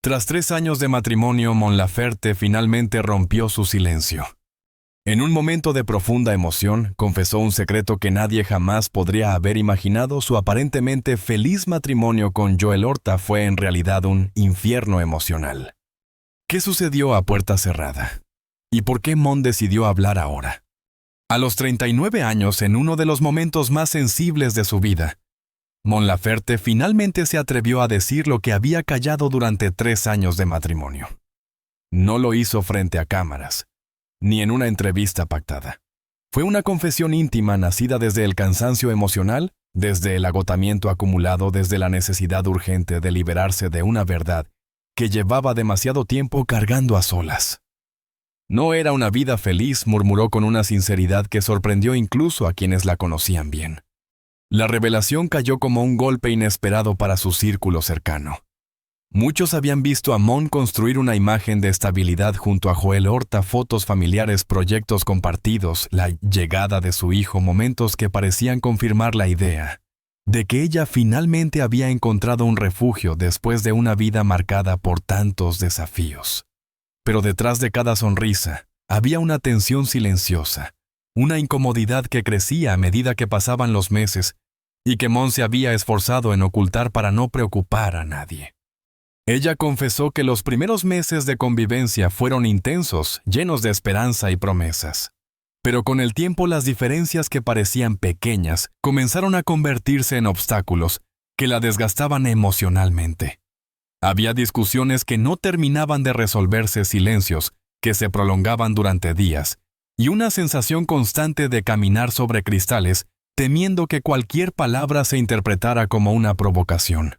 Tras 3 años de matrimonio, Mon Laferte finalmente rompió su silencio. En un momento de profunda emoción, confesó un secreto que nadie jamás podría haber imaginado. Su aparentemente feliz matrimonio con Joel Horta fue en realidad un infierno emocional. ¿Qué sucedió a puerta cerrada? ¿Y por qué Mon decidió hablar ahora? A los 39 años, en uno de los momentos más sensibles de su vida, Mon Laferte finalmente se atrevió a decir lo que había callado durante 3 años de matrimonio. No lo hizo frente a cámaras, ni en una entrevista pactada. Fue una confesión íntima nacida desde el cansancio emocional, desde el agotamiento acumulado, desde la necesidad urgente de liberarse de una verdad que llevaba demasiado tiempo cargando a solas. No era una vida feliz, murmuró con una sinceridad que sorprendió incluso a quienes la conocían bien. La revelación cayó como un golpe inesperado para su círculo cercano. Muchos habían visto a Mon construir una imagen de estabilidad junto a Joel Horta, fotos familiares, proyectos compartidos, la llegada de su hijo, momentos que parecían confirmar la idea de que ella finalmente había encontrado un refugio después de una vida marcada por tantos desafíos. Pero detrás de cada sonrisa había una tensión silenciosa, una incomodidad que crecía a medida que pasaban los meses y que Mon se había esforzado en ocultar para no preocupar a nadie. Ella confesó que los primeros meses de convivencia fueron intensos, llenos de esperanza y promesas. Pero con el tiempo las diferencias que parecían pequeñas comenzaron a convertirse en obstáculos que la desgastaban emocionalmente. Había discusiones que no terminaban de resolverse, silencios que se prolongaban durante días, y una sensación constante de caminar sobre cristales, temiendo que cualquier palabra se interpretara como una provocación.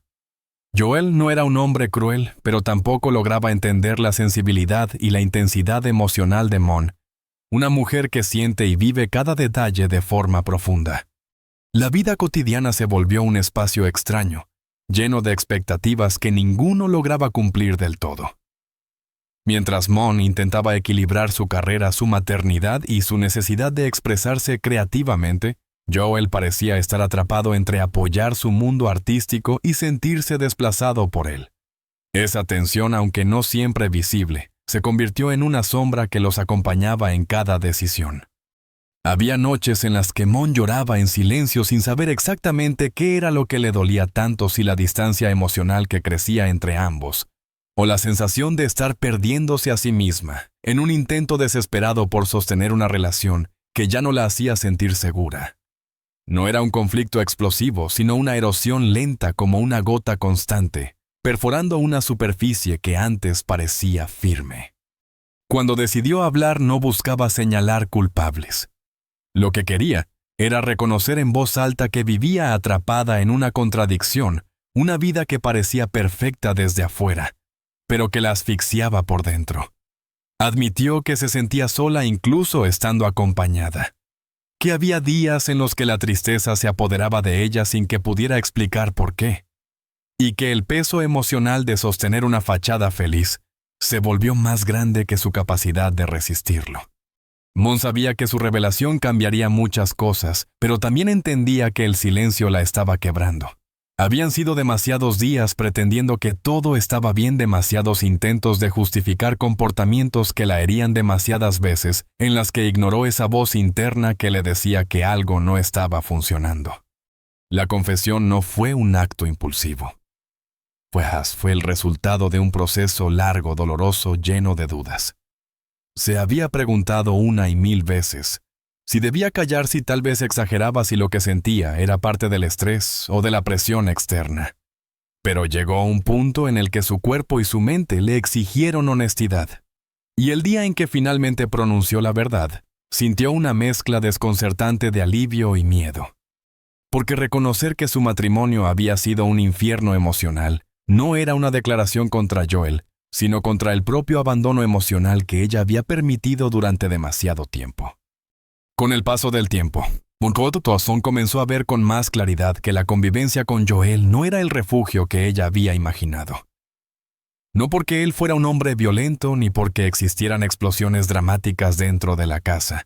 Joel no era un hombre cruel, pero tampoco lograba entender la sensibilidad y la intensidad emocional de Mon, una mujer que siente y vive cada detalle de forma profunda. La vida cotidiana se volvió un espacio extraño, lleno de expectativas que ninguno lograba cumplir del todo. Mientras Mon intentaba equilibrar su carrera, su maternidad y su necesidad de expresarse creativamente, Joel parecía estar atrapado entre apoyar su mundo artístico y sentirse desplazado por él. Esa tensión, aunque no siempre visible, se convirtió en una sombra que los acompañaba en cada decisión. Había noches en las que Mon lloraba en silencio sin saber exactamente qué era lo que le dolía tanto, si la distancia emocional que crecía entre ambos, o la sensación de estar perdiéndose a sí misma, en un intento desesperado por sostener una relación que ya no la hacía sentir segura. No era un conflicto explosivo, sino una erosión lenta como una gota constante, perforando una superficie que antes parecía firme. Cuando decidió hablar, no buscaba señalar culpables. Lo que quería era reconocer en voz alta que vivía atrapada en una contradicción, una vida que parecía perfecta desde afuera, pero que la asfixiaba por dentro. Admitió que se sentía sola incluso estando acompañada, que había días en los que la tristeza se apoderaba de ella sin que pudiera explicar por qué, y que el peso emocional de sostener una fachada feliz se volvió más grande que su capacidad de resistirlo. Mon sabía que su revelación cambiaría muchas cosas, pero también entendía que el silencio la estaba quebrando. Habían sido demasiados días pretendiendo que todo estaba bien, demasiados intentos de justificar comportamientos que la herían demasiadas veces, en las que ignoró esa voz interna que le decía que algo no estaba funcionando. La confesión no fue un acto impulsivo. Fue el resultado de un proceso largo, doloroso, lleno de dudas. Se había preguntado 1 y 1000 veces si debía callar, si tal vez exageraba, si lo que sentía era parte del estrés o de la presión externa. Pero llegó un punto en el que su cuerpo y su mente le exigieron honestidad. Y el día en que finalmente pronunció la verdad, sintió una mezcla desconcertante de alivio y miedo. Porque reconocer que su matrimonio había sido un infierno emocional no era una declaración contra Joel, sino contra el propio abandono emocional que ella había permitido durante demasiado tiempo. Con el paso del tiempo, Mon comenzó a ver con más claridad que la convivencia con Joel no era el refugio que ella había imaginado. No porque él fuera un hombre violento ni porque existieran explosiones dramáticas dentro de la casa.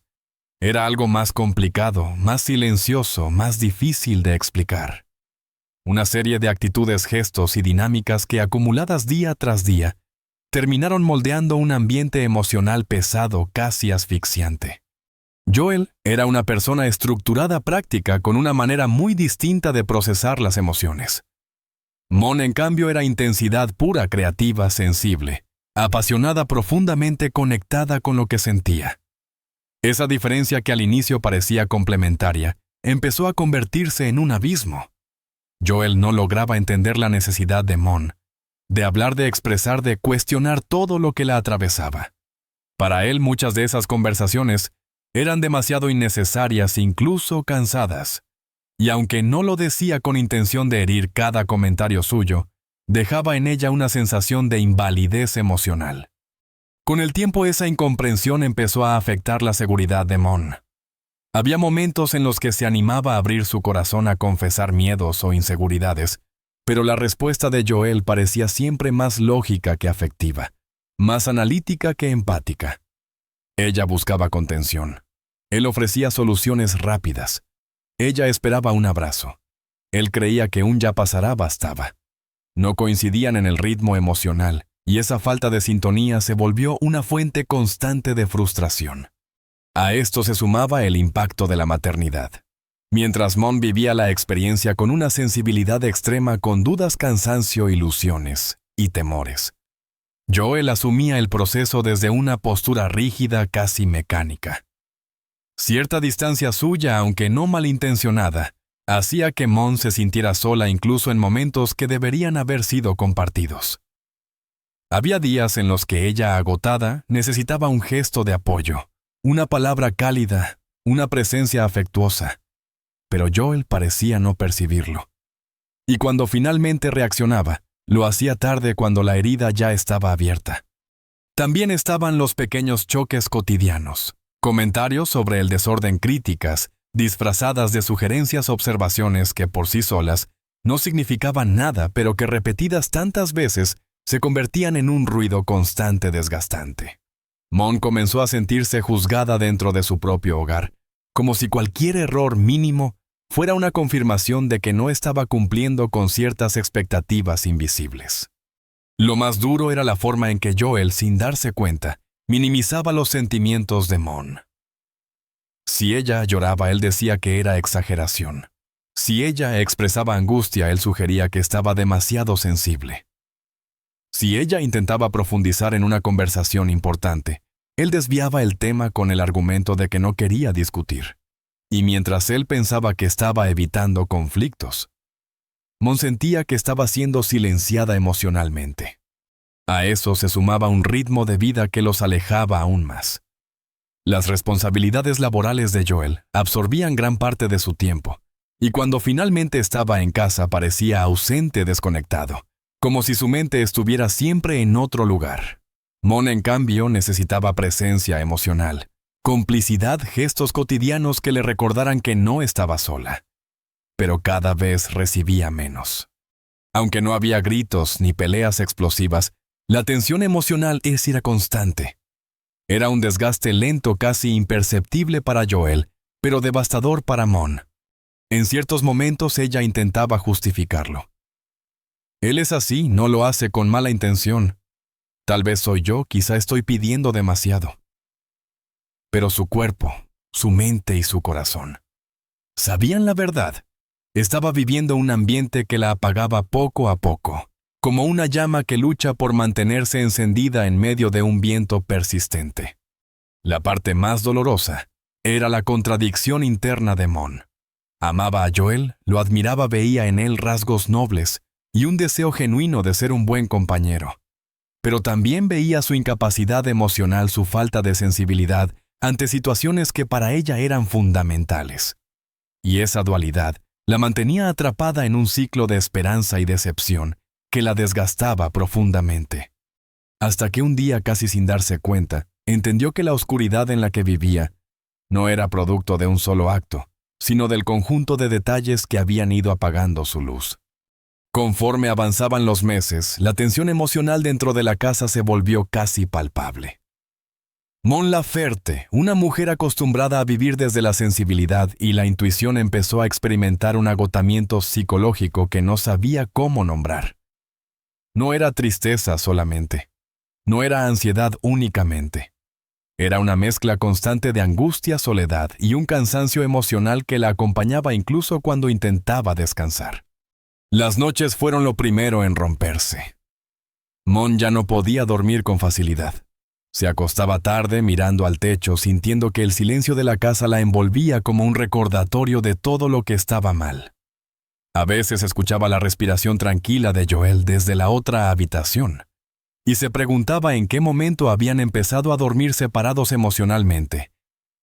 Era algo más complicado, más silencioso, más difícil de explicar. una serie de actitudes, gestos y dinámicas que, acumuladas día tras día, terminaron moldeando un ambiente emocional pesado, casi asfixiante. Joel era una persona estructurada, práctica, con una manera muy distinta de procesar las emociones. Mon, en cambio, era intensidad pura, creativa, sensible, apasionada, profundamente conectada con lo que sentía. Esa diferencia, que al inicio parecía complementaria, empezó a convertirse en un abismo. Joel no lograba entender la necesidad de Mon, de hablar, de expresar, de cuestionar todo lo que la atravesaba. Para él, muchas de esas conversaciones eran demasiado innecesarias, incluso cansadas. Y aunque no lo decía con intención de herir, cada comentario suyo dejaba en ella una sensación de invalidez emocional. Con el tiempo, esa incomprensión empezó a afectar la seguridad de Mon. Había momentos en los que se animaba a abrir su corazón, a confesar miedos o inseguridades, pero la respuesta de Joel parecía siempre más lógica que afectiva, más analítica que empática. Ella buscaba contención. Él ofrecía soluciones rápidas. Ella esperaba un abrazo. Él creía que un ya pasará bastaba. No coincidían en el ritmo emocional, y esa falta de sintonía se volvió una fuente constante de frustración. A esto se sumaba el impacto de la maternidad. Mientras Mon vivía la experiencia con una sensibilidad extrema, con dudas, cansancio, ilusiones y temores, Joel asumía el proceso desde una postura rígida, casi mecánica. Cierta distancia suya, aunque no malintencionada, hacía que Mon se sintiera sola, incluso en momentos que deberían haber sido compartidos. Había días en los que ella, agotada, necesitaba un gesto de apoyo, una palabra cálida, una presencia afectuosa. Pero Joel parecía no percibirlo. Y cuando finalmente reaccionaba, lo hacía tarde, cuando la herida ya estaba abierta. También estaban los pequeños choques cotidianos, comentarios sobre el desorden, críticas, disfrazadas de sugerencias, observaciones que por sí solas no significaban nada, pero que repetidas tantas veces se convertían en un ruido constante, desgastante. Mon comenzó a sentirse juzgada dentro de su propio hogar, como si cualquier error mínimo fuera una confirmación de que no estaba cumpliendo con ciertas expectativas invisibles. Lo más duro era la forma en que Joel, sin darse cuenta, minimizaba los sentimientos de Mon. Si ella lloraba, él decía que era exageración. Si ella expresaba angustia, él sugería que estaba demasiado sensible. Si ella intentaba profundizar en una conversación importante, él desviaba el tema con el argumento de que no quería discutir. Y mientras él pensaba que estaba evitando conflictos, Mon sentía que estaba siendo silenciada emocionalmente. A eso se sumaba un ritmo de vida que los alejaba aún más. Las responsabilidades laborales de Joel absorbían gran parte de su tiempo, y cuando finalmente estaba en casa parecía ausente, desconectado, como si su mente estuviera siempre en otro lugar. Mon, en cambio, necesitaba presencia emocional, complicidad, gestos cotidianos que le recordaran que no estaba sola. Pero cada vez recibía menos. Aunque no había gritos ni peleas explosivas, la tensión emocional era constante. Era un desgaste lento, casi imperceptible para Joel, pero devastador para Mon. En ciertos momentos ella intentaba justificarlo. Él es así, no lo hace con mala intención. Tal vez soy yo, quizá estoy pidiendo demasiado. Pero su cuerpo, su mente y su corazón sabían la verdad. Estaba viviendo un ambiente que la apagaba poco a poco, como una llama que lucha por mantenerse encendida en medio de un viento persistente. La parte más dolorosa era la contradicción interna de Mon. Amaba a Joel, lo admiraba, veía en él rasgos nobles y un deseo genuino de ser un buen compañero. Pero también veía su incapacidad emocional, su falta de sensibilidad ante situaciones que para ella eran fundamentales. Y esa dualidad la mantenía atrapada en un ciclo de esperanza y decepción que la desgastaba profundamente. Hasta que un día, casi sin darse cuenta, entendió que la oscuridad en la que vivía no era producto de un solo acto, sino del conjunto de detalles que habían ido apagando su luz. Conforme avanzaban los meses, la tensión emocional dentro de la casa se volvió casi palpable. Mon Laferte, una mujer acostumbrada a vivir desde la sensibilidad y la intuición, empezó a experimentar un agotamiento psicológico que no sabía cómo nombrar. No era tristeza solamente. No era ansiedad únicamente. Era una mezcla constante de angustia, soledad y un cansancio emocional que la acompañaba incluso cuando intentaba descansar. Las noches fueron lo primero en romperse. Mon ya no podía dormir con facilidad. Se acostaba tarde mirando al techo, sintiendo que el silencio de la casa la envolvía como un recordatorio de todo lo que estaba mal. A veces escuchaba la respiración tranquila de Joel desde la otra habitación, y se preguntaba en qué momento habían empezado a dormir separados emocionalmente,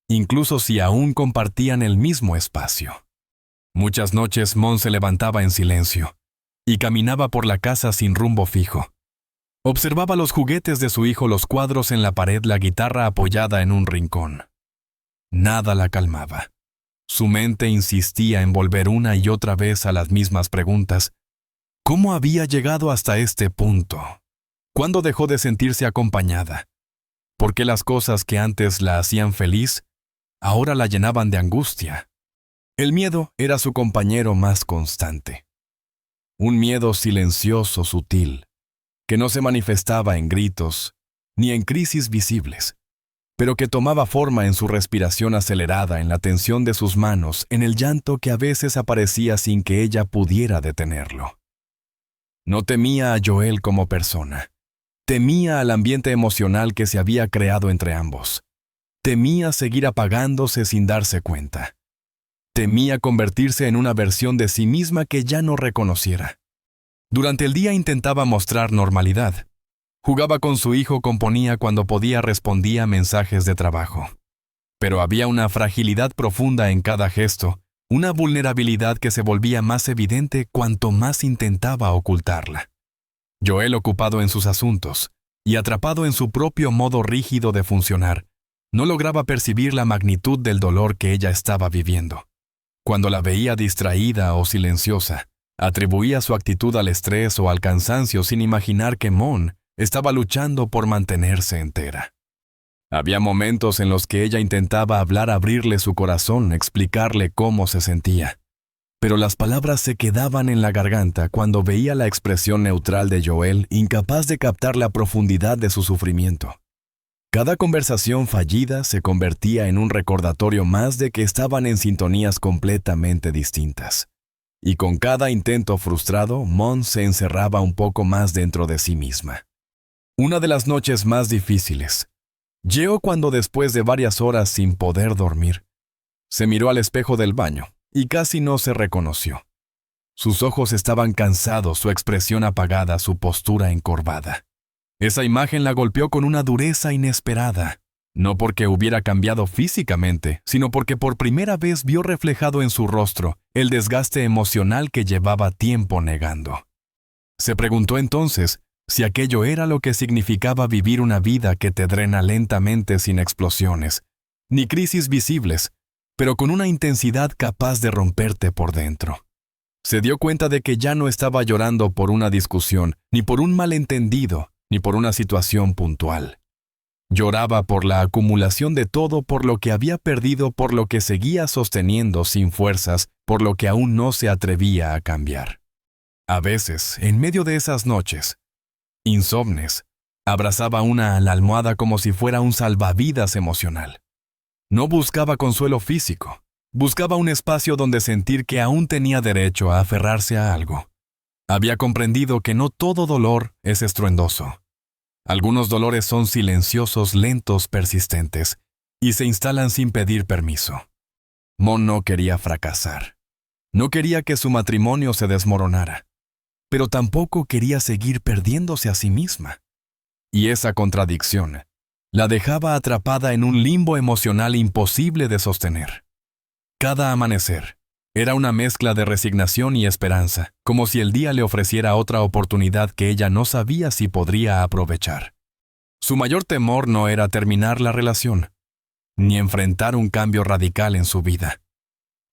incluso si aún compartían el mismo espacio. Muchas noches Mon se levantaba en silencio y caminaba por la casa sin rumbo fijo. Observaba los juguetes de su hijo, los cuadros en la pared, la guitarra apoyada en un rincón. Nada la calmaba. Su mente insistía en volver una y otra vez a las mismas preguntas. ¿Cómo había llegado hasta este punto? ¿Cuándo dejó de sentirse acompañada? ¿Por qué las cosas que antes la hacían feliz ahora la llenaban de angustia? El miedo era su compañero más constante. Un miedo silencioso, sutil, que no se manifestaba en gritos ni en crisis visibles, pero que tomaba forma en su respiración acelerada, en la tensión de sus manos, en el llanto que a veces aparecía sin que ella pudiera detenerlo. No temía a Joel como persona. Temía al ambiente emocional que se había creado entre ambos. Temía seguir apagándose sin darse cuenta. Temía convertirse en una versión de sí misma que ya no reconociera. Durante el día intentaba mostrar normalidad. Jugaba con su hijo, componía cuando podía, respondía a mensajes de trabajo. Pero había una fragilidad profunda en cada gesto, una vulnerabilidad que se volvía más evidente cuanto más intentaba ocultarla. Joel, ocupado en sus asuntos y atrapado en su propio modo rígido de funcionar, no lograba percibir la magnitud del dolor que ella estaba viviendo. Cuando la veía distraída o silenciosa, atribuía su actitud al estrés o al cansancio sin imaginar que Mon estaba luchando por mantenerse entera. Había momentos en los que ella intentaba hablar, abrirle su corazón, explicarle cómo se sentía. Pero las palabras se quedaban en la garganta cuando veía la expresión neutral de Joel, incapaz de captar la profundidad de su sufrimiento. Cada conversación fallida se convertía en un recordatorio más de que estaban en sintonías completamente distintas. Y con cada intento frustrado, Mon se encerraba un poco más dentro de sí misma. Una de las noches más difíciles llegó cuando, después de varias horas sin poder dormir, se miró al espejo del baño y casi no se reconoció. Sus ojos estaban cansados, su expresión apagada, su postura encorvada. Esa imagen la golpeó con una dureza inesperada, no porque hubiera cambiado físicamente, sino porque por primera vez vio reflejado en su rostro el desgaste emocional que llevaba tiempo negando. Se preguntó entonces si aquello era lo que significaba vivir una vida que te drena lentamente, sin explosiones, ni crisis visibles, pero con una intensidad capaz de romperte por dentro. Se dio cuenta de que ya no estaba llorando por una discusión, ni por un malentendido, ni por una situación puntual. Lloraba por la acumulación de todo, por lo que había perdido, por lo que seguía sosteniendo sin fuerzas, por lo que aún no se atrevía a cambiar. A veces, en medio de esas noches, insomnes, abrazaba una a la almohada como si fuera un salvavidas emocional. No buscaba consuelo físico, buscaba un espacio donde sentir que aún tenía derecho a aferrarse a algo. Había comprendido que no todo dolor es estruendoso. Algunos dolores son silenciosos, lentos, persistentes, y se instalan sin pedir permiso. Mon no quería fracasar. No quería que su matrimonio se desmoronara, pero tampoco quería seguir perdiéndose a sí misma. Y esa contradicción la dejaba atrapada en un limbo emocional imposible de sostener. Cada amanecer era una mezcla de resignación y esperanza, como si el día le ofreciera otra oportunidad que ella no sabía si podría aprovechar. Su mayor temor no era terminar la relación, ni enfrentar un cambio radical en su vida.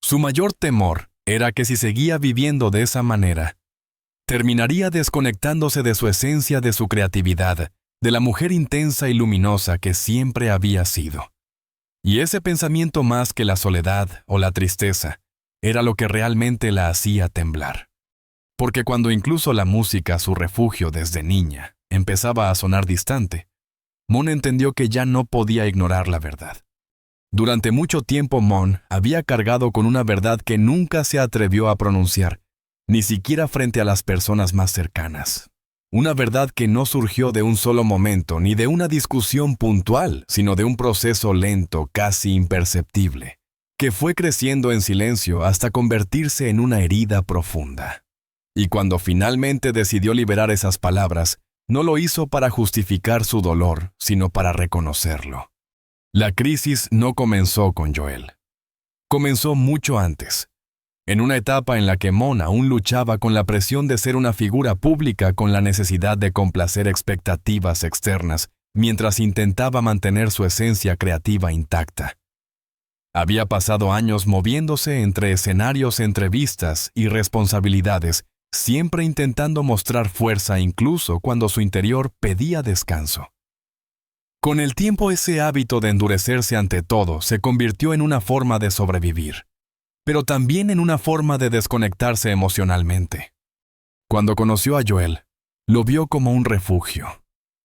Su mayor temor era que si seguía viviendo de esa manera, terminaría desconectándose de su esencia, de su creatividad, de la mujer intensa y luminosa que siempre había sido. Y ese pensamiento, más que la soledad o la tristeza, era lo que realmente la hacía temblar. Porque cuando incluso la música, su refugio desde niña, empezaba a sonar distante, Mon entendió que ya no podía ignorar la verdad. Durante mucho tiempo Mon había cargado con una verdad que nunca se atrevió a pronunciar, ni siquiera frente a las personas más cercanas. Una verdad que no surgió de un solo momento ni de una discusión puntual, sino de un proceso lento, casi imperceptible, que fue creciendo en silencio hasta convertirse en una herida profunda. Y cuando finalmente decidió liberar esas palabras, no lo hizo para justificar su dolor, sino para reconocerlo. La crisis no comenzó con Joel. Comenzó mucho antes, en una etapa en la que Mon aún luchaba con la presión de ser una figura pública con la necesidad de complacer expectativas externas, mientras intentaba mantener su esencia creativa intacta. Había pasado años moviéndose entre escenarios, entrevistas y responsabilidades, siempre intentando mostrar fuerza incluso cuando su interior pedía descanso. Con el tiempo, ese hábito de endurecerse ante todo se convirtió en una forma de sobrevivir, pero también en una forma de desconectarse emocionalmente. Cuando conoció a Joel, lo vio como un refugio,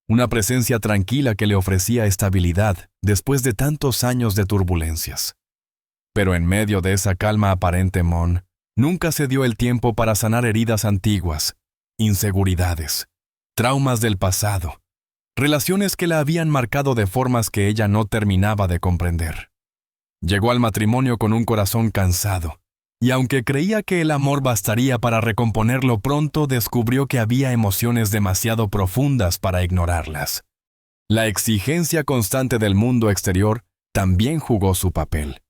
una presencia tranquila que le ofrecía estabilidad después de tantos años de turbulencias. Pero en medio de esa calma aparente, Mon nunca se dio el tiempo para sanar heridas antiguas, inseguridades, traumas del pasado, relaciones que la habían marcado de formas que ella no terminaba de comprender. Llegó al matrimonio con un corazón cansado, y aunque creía que el amor bastaría para recomponerlo pronto, descubrió que había emociones demasiado profundas para ignorarlas. La exigencia constante del mundo exterior también jugó su papel.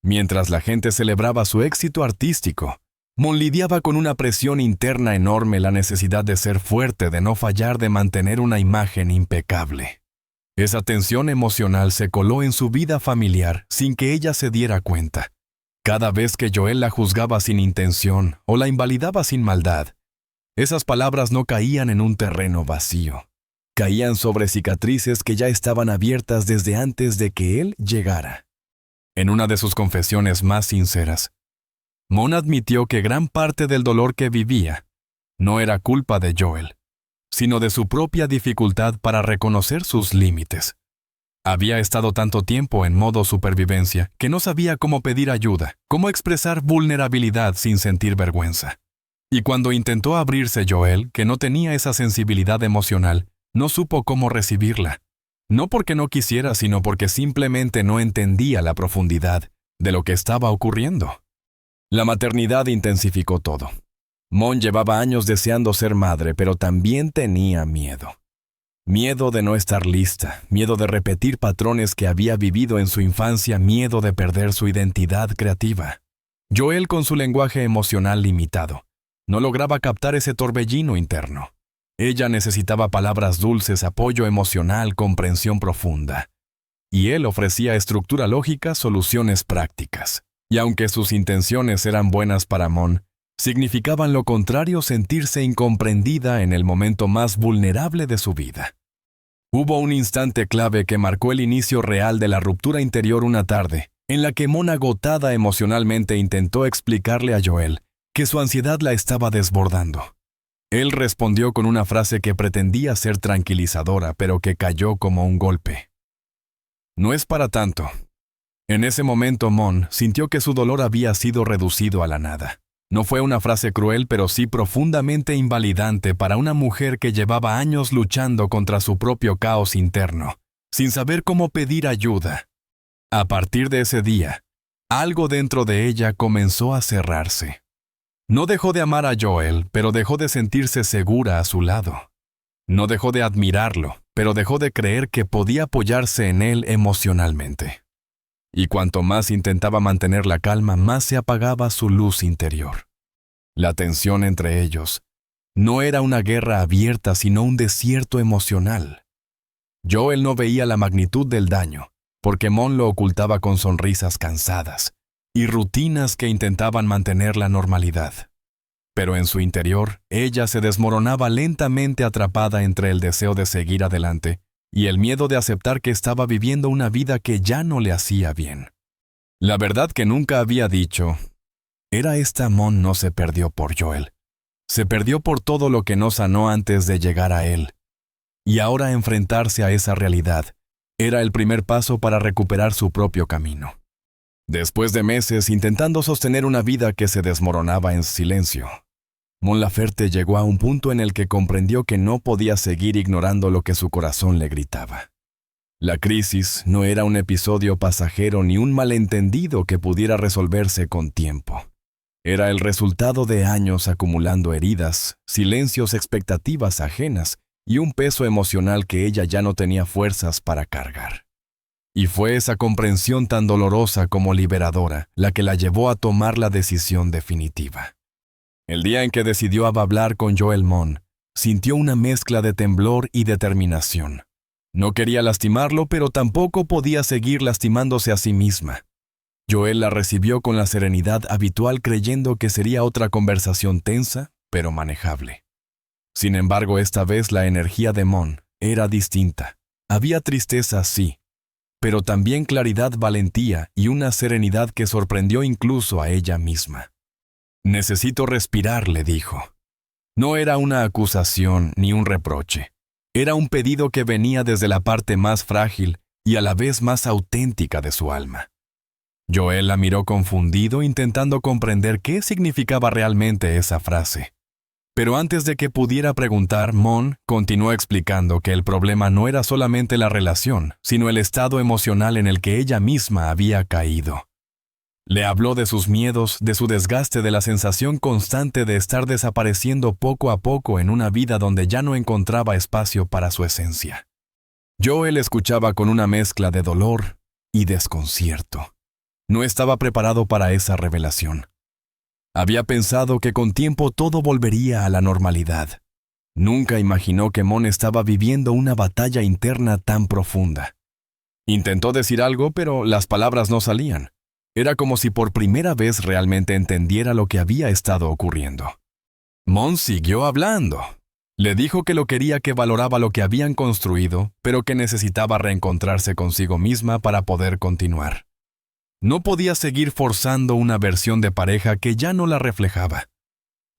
Mientras la gente celebraba su éxito artístico, Mon lidiaba con una presión interna enorme, la necesidad de ser fuerte, de no fallar, de mantener una imagen impecable. Esa tensión emocional se coló en su vida familiar sin que ella se diera cuenta. Cada vez que Joel la juzgaba sin intención o la invalidaba sin maldad, esas palabras no caían en un terreno vacío. Caían sobre cicatrices que ya estaban abiertas desde antes de que él llegara. En una de sus confesiones más sinceras, Mon admitió que gran parte del dolor que vivía no era culpa de Joel, sino de su propia dificultad para reconocer sus límites. Había estado tanto tiempo en modo supervivencia que no sabía cómo pedir ayuda, cómo expresar vulnerabilidad sin sentir vergüenza. Y cuando intentó abrirse Joel, que no tenía esa sensibilidad emocional, no supo cómo recibirla. No porque no quisiera, sino porque simplemente no entendía la profundidad de lo que estaba ocurriendo. La maternidad intensificó todo. Mon llevaba años deseando ser madre, pero también tenía miedo. Miedo de no estar lista, miedo de repetir patrones que había vivido en su infancia, miedo de perder su identidad creativa. Joel, con su lenguaje emocional limitado, no lograba captar ese torbellino interno. Ella necesitaba palabras dulces, apoyo emocional, comprensión profunda. Y él ofrecía estructura lógica, soluciones prácticas. Y aunque sus intenciones eran buenas para Mon, significaban lo contrario: sentirse incomprendida en el momento más vulnerable de su vida. Hubo un instante clave que marcó el inicio real de la ruptura interior, una tarde, en la que Mon, agotada emocionalmente, intentó explicarle a Joel que su ansiedad la estaba desbordando. Él respondió con una frase que pretendía ser tranquilizadora, pero que cayó como un golpe. No es para tanto. En ese momento Mon sintió que su dolor había sido reducido a la nada. No fue una frase cruel, pero sí profundamente invalidante para una mujer que llevaba años luchando contra su propio caos interno, sin saber cómo pedir ayuda. A partir de ese día, algo dentro de ella comenzó a cerrarse. No dejó de amar a Joel, pero dejó de sentirse segura a su lado. No dejó de admirarlo, pero dejó de creer que podía apoyarse en él emocionalmente. Y cuanto más intentaba mantener la calma, más se apagaba su luz interior. La tensión entre ellos no era una guerra abierta, sino un desierto emocional. Joel no veía la magnitud del daño, porque Mon lo ocultaba con sonrisas cansadas y rutinas que intentaban mantener la normalidad. pero en su interior, ella se desmoronaba lentamente atrapada entre el deseo de seguir adelante y el miedo de aceptar que estaba viviendo una vida que ya no le hacía bien. La verdad que nunca había dicho era esta: Mon no se perdió por Joel. Se perdió por todo lo que no sanó antes de llegar a él. Y ahora enfrentarse a esa realidad era el primer paso para recuperar su propio camino. Después de meses intentando sostener una vida que se desmoronaba en silencio, Mon Laferte llegó a un punto en el que comprendió que no podía seguir ignorando lo que su corazón le gritaba. La crisis no era un episodio pasajero ni un malentendido que pudiera resolverse con tiempo. Era el resultado de años acumulando heridas, silencios, expectativas ajenas y un peso emocional que ella ya no tenía fuerzas para cargar. Y fue esa comprensión tan dolorosa como liberadora la que la llevó a tomar la decisión definitiva. El día en que decidió hablar con Joel Mon, sintió una mezcla de temblor y determinación. No quería lastimarlo, pero tampoco podía seguir lastimándose a sí misma. Joel la recibió con la serenidad habitual, creyendo que sería otra conversación tensa, pero manejable. Sin embargo, esta vez la energía de Mon era distinta. Había tristeza, sí, pero también claridad, valentía y una serenidad que sorprendió incluso a ella misma. «Necesito respirar», le dijo. No era una acusación ni un reproche. Era un pedido que venía desde la parte más frágil y a la vez más auténtica de su alma. Joel la miró confundido, intentando comprender qué significaba realmente esa frase. Pero antes de que pudiera preguntar, Mon continuó explicando que el problema no era solamente la relación, sino el estado emocional en el que ella misma había caído. Le habló de sus miedos, de su desgaste, de la sensación constante de estar desapareciendo poco a poco en una vida donde ya no encontraba espacio para su esencia. Joel escuchaba con una mezcla de dolor y desconcierto. No estaba preparado para esa revelación. Había pensado que con tiempo todo volvería a la normalidad. Nunca imaginó que Mon estaba viviendo una batalla interna tan profunda. Intentó decir algo, pero las palabras no salían. Era como si por primera vez realmente entendiera lo que había estado ocurriendo. Mon siguió hablando. Le dijo que lo quería, que valoraba lo que habían construido, pero que necesitaba reencontrarse consigo misma para poder continuar. No podía seguir forzando una versión de pareja que ya no la reflejaba.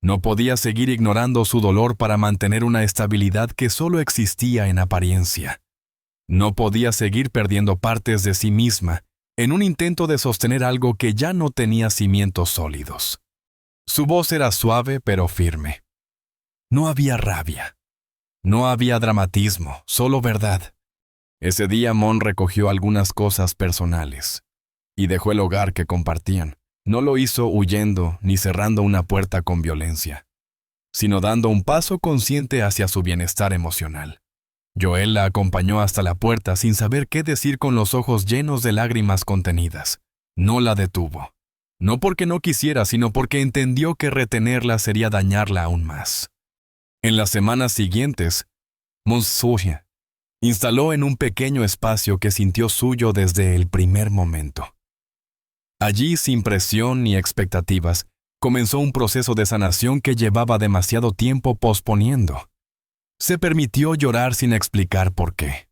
No podía seguir ignorando su dolor para mantener una estabilidad que solo existía en apariencia. No podía seguir perdiendo partes de sí misma en un intento de sostener algo que ya no tenía cimientos sólidos. Su voz era suave pero firme. No había rabia. No había dramatismo, solo verdad. Ese día Mon recogió algunas cosas personales y dejó el hogar que compartían. No lo hizo huyendo ni cerrando una puerta con violencia, sino dando un paso consciente hacia su bienestar emocional. Joel la acompañó hasta la puerta sin saber qué decir, con los ojos llenos de lágrimas contenidas. No la detuvo. No porque no quisiera, sino porque entendió que retenerla sería dañarla aún más. En las semanas siguientes, Monsuya instaló en un pequeño espacio que sintió suyo desde el primer momento. Allí, sin presión ni expectativas, comenzó un proceso de sanación que llevaba demasiado tiempo posponiendo. Se permitió llorar sin explicar por qué.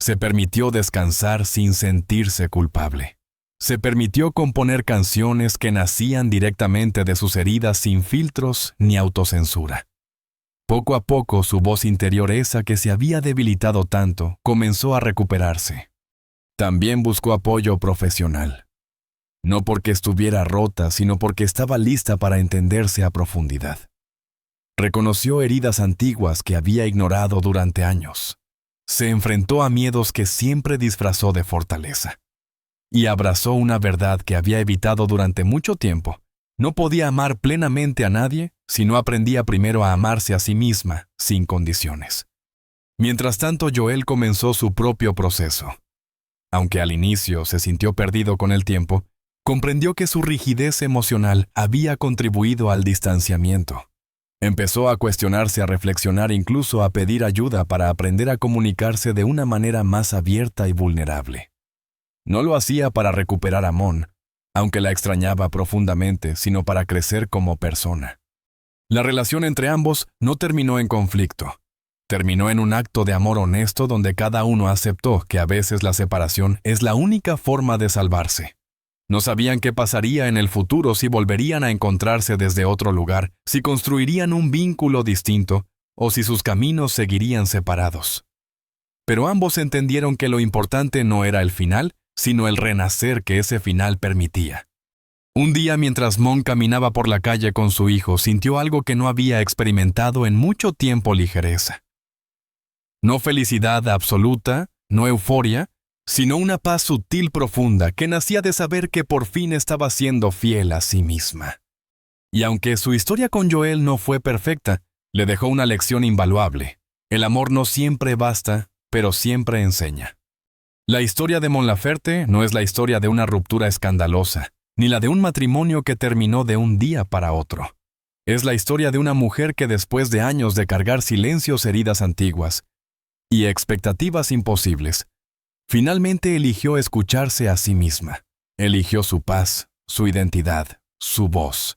Se permitió descansar sin sentirse culpable. Se permitió componer canciones que nacían directamente de sus heridas, sin filtros ni autocensura. Poco a poco, su voz interior, esa que se había debilitado tanto, comenzó a recuperarse. También buscó apoyo profesional. No porque estuviera rota, sino porque estaba lista para entenderse a profundidad. Reconoció heridas antiguas que había ignorado durante años. Se enfrentó a miedos que siempre disfrazó de fortaleza. Y abrazó una verdad que había evitado durante mucho tiempo. No podía amar plenamente a nadie si no aprendía primero a amarse a sí misma, sin condiciones. Mientras tanto, Joel comenzó su propio proceso. Aunque al inicio se sintió perdido con el tiempo, comprendió que su rigidez emocional había contribuido al distanciamiento. Empezó a cuestionarse, a reflexionar, incluso a pedir ayuda para aprender a comunicarse de una manera más abierta y vulnerable. No lo hacía para recuperar a Mon, aunque la extrañaba profundamente, sino para crecer como persona. La relación entre ambos no terminó en conflicto. Terminó en un acto de amor honesto donde cada uno aceptó que a veces la separación es la única forma de salvarse. No sabían qué pasaría en el futuro, si volverían a encontrarse desde otro lugar, si construirían un vínculo distinto o si sus caminos seguirían separados. Pero ambos entendieron que lo importante no era el final, sino el renacer que ese final permitía. Un día, mientras Mon caminaba por la calle con su hijo, sintió algo que no había experimentado en mucho tiempo: ligereza. No felicidad absoluta, no euforia, sino una paz sutil profunda que nacía de saber que por fin estaba siendo fiel a sí misma. Y aunque su historia con Joel no fue perfecta, le dejó una lección invaluable. El amor no siempre basta, pero siempre enseña. La historia de Mon Laferte no es la historia de una ruptura escandalosa, ni la de un matrimonio que terminó de un día para otro. Es la historia de una mujer que, después de años de cargar silencios, heridas antiguas y expectativas imposibles, finalmente eligió escucharse a sí misma. Eligió su paz, su identidad, su voz.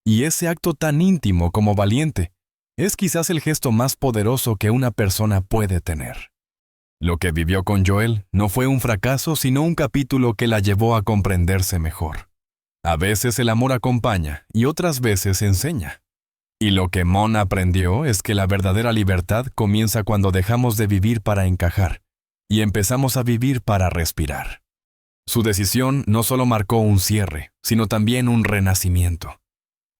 Y ese acto tan íntimo como valiente es quizás el gesto más poderoso que una persona puede tener. Lo que vivió con Joel no fue un fracaso, sino un capítulo que la llevó a comprenderse mejor. A veces el amor acompaña y otras veces enseña. Y lo que Mon aprendió es que la verdadera libertad comienza cuando dejamos de vivir para encajar y empezamos a vivir para respirar. Su decisión no solo marcó un cierre, sino también un renacimiento.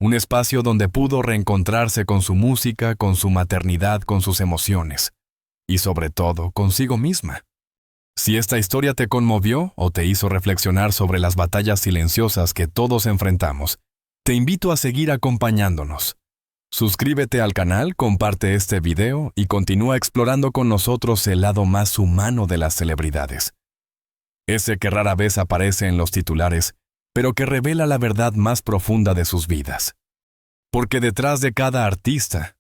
Un espacio donde pudo reencontrarse con su música, con su maternidad, con sus emociones y sobre todo consigo misma. Si esta historia te conmovió o te hizo reflexionar sobre las batallas silenciosas que todos enfrentamos, te invito a seguir acompañándonos. Suscríbete al canal, comparte este video y continúa explorando con nosotros el lado más humano de las celebridades. Ese que rara vez aparece en los titulares, pero que revela la verdad más profunda de sus vidas. Porque detrás de cada artista,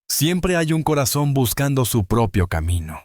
siempre hay un corazón buscando su propio camino.